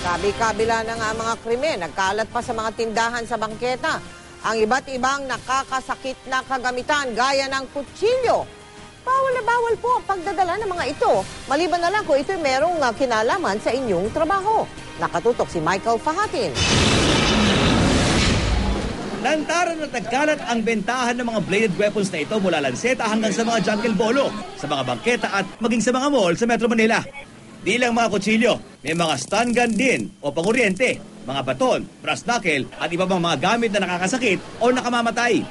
Kabi-kabila na nga mga krimen, nagkalat pa sa mga tindahan sa bangketa ang iba't ibang nakakasakit na kagamitan gaya ng kutsilyo. Bawal na bawal po ang pagdadala ng mga ito, maliban na lang kung ito'y merong kinalaman sa inyong trabaho. Nakatutok si Michael Fahatin. Lantaran at nagkalat ang bentahan ng mga bladed weapons na ito mula Lanceta hanggang sa mga jungle bolo, sa mga bangketa at maging sa mga mall sa Metro Manila. Di lang mga kutsilyo, may mga stun gun din o panguryente, mga baton, brass knuckle at iba pang mga gamit na nakakasakit o nakamamatay.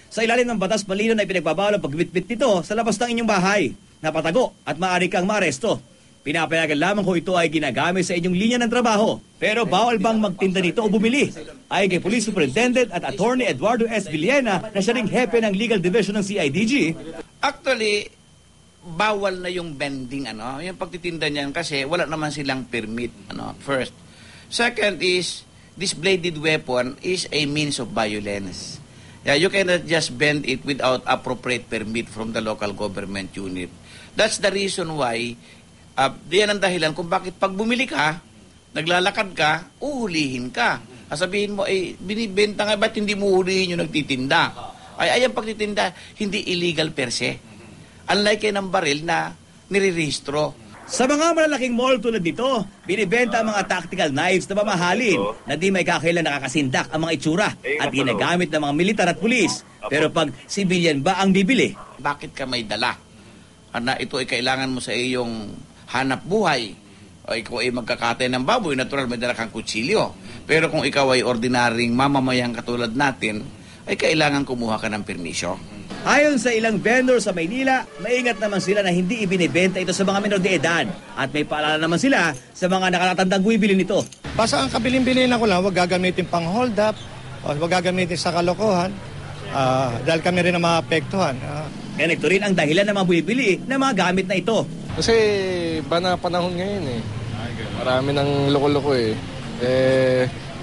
Sa ilalim ng batas malino na ipinagbabawal ang pagbitbit nito sa labas ng inyong bahay, napatago at maaari kang maaresto. Pinapayagan lamang kung ito ay ginagamit sa inyong linya ng trabaho. Pero bawal bang magtinda nito o bumili? Ayon kay Police Superintendent at Attorney Eduardo S. Villena na siya ring hepe ng Legal Division ng CIDG. Actually, bawal na yung vending, yung pagtitinda niyan kasi wala naman silang permit, first. Second is, this bladed weapon is a means of violence. Yeah, you cannot just bend it without appropriate permit from the local government unit. That's the reason why, diyan ang dahilan kung bakit pag bumili ka, naglalakad ka, uhulihin ka. Sabihin mo, binibenta nga, ba't hindi mo uhulihin yung nagtitinda? Ay, ang pagtitinda, hindi illegal per se. Unlike ng baril na nirerehistro. Sa mga malalaking mall tulad nito, binibenta ang mga tactical knives na mamahalin na di may kakailan nakakasindak ang mga itsura at ginagamit ng mga militar at pulis. Pero pag civilian ba ang bibili? Bakit ka may dala? Na ito ay kailangan mo sa iyong hanap buhay. O ikaw ay magkakatay ng baboy, natural may dala kang kutsilyo. Pero kung ikaw ay ordinaryong mamamayang katulad natin, ay kailangan kumuha ka ng permisyo. Ayon sa ilang vendor sa Maynila, maingat naman sila na hindi ibinibenta ito sa mga menor de edad. At may paalala naman sila sa mga nakatatandang bumibili nito. Basta ang kabilin-bilin ako lang, huwag gagamitin pang hold up, o huwag gagamitin sa kalokohan, dahil kami rin ang maapektuhan. Ganito rin ang dahilan ng mga bumibili ng mga gamit na ito. Kasi ba na panahon ngayon Marami ng loko-loko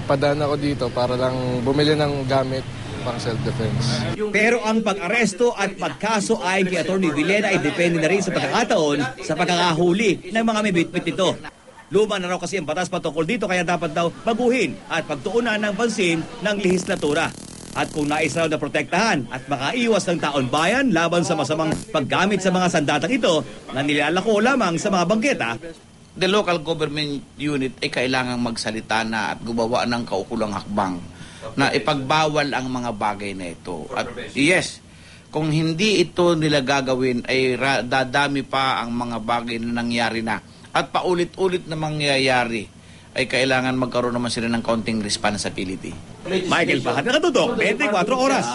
padaan ako dito para lang bumili ng gamit pang self-defense. Pero ang pag-aresto at pagkaso ay kay Atty. Villena ay depende na rin sa pagkakataon sa pagkakahuli ng mga may bitbit nito. Luma na raw kasi ang batas patungkol dito kaya dapat daw baguhin at pagtuunan ng pansin ng lehislatura. At kung nais raw na protektahan at makaiwas ng taon bayan laban sa masamang paggamit sa mga sandatang ito na nilalako lamang sa mga bangketa, the local government unit ay kailangang magsalita na at gumawa ng kaukulang hakbang na ipagbawal ang mga bagay na ito. At yes, kung hindi ito nila gagawin ay dadami pa ang mga bagay na nangyari na at paulit-ulit na mangyayari ay kailangan magkaroon naman sila ng counting responsibility. Michael Fahatin, nakatutok, 24 oras.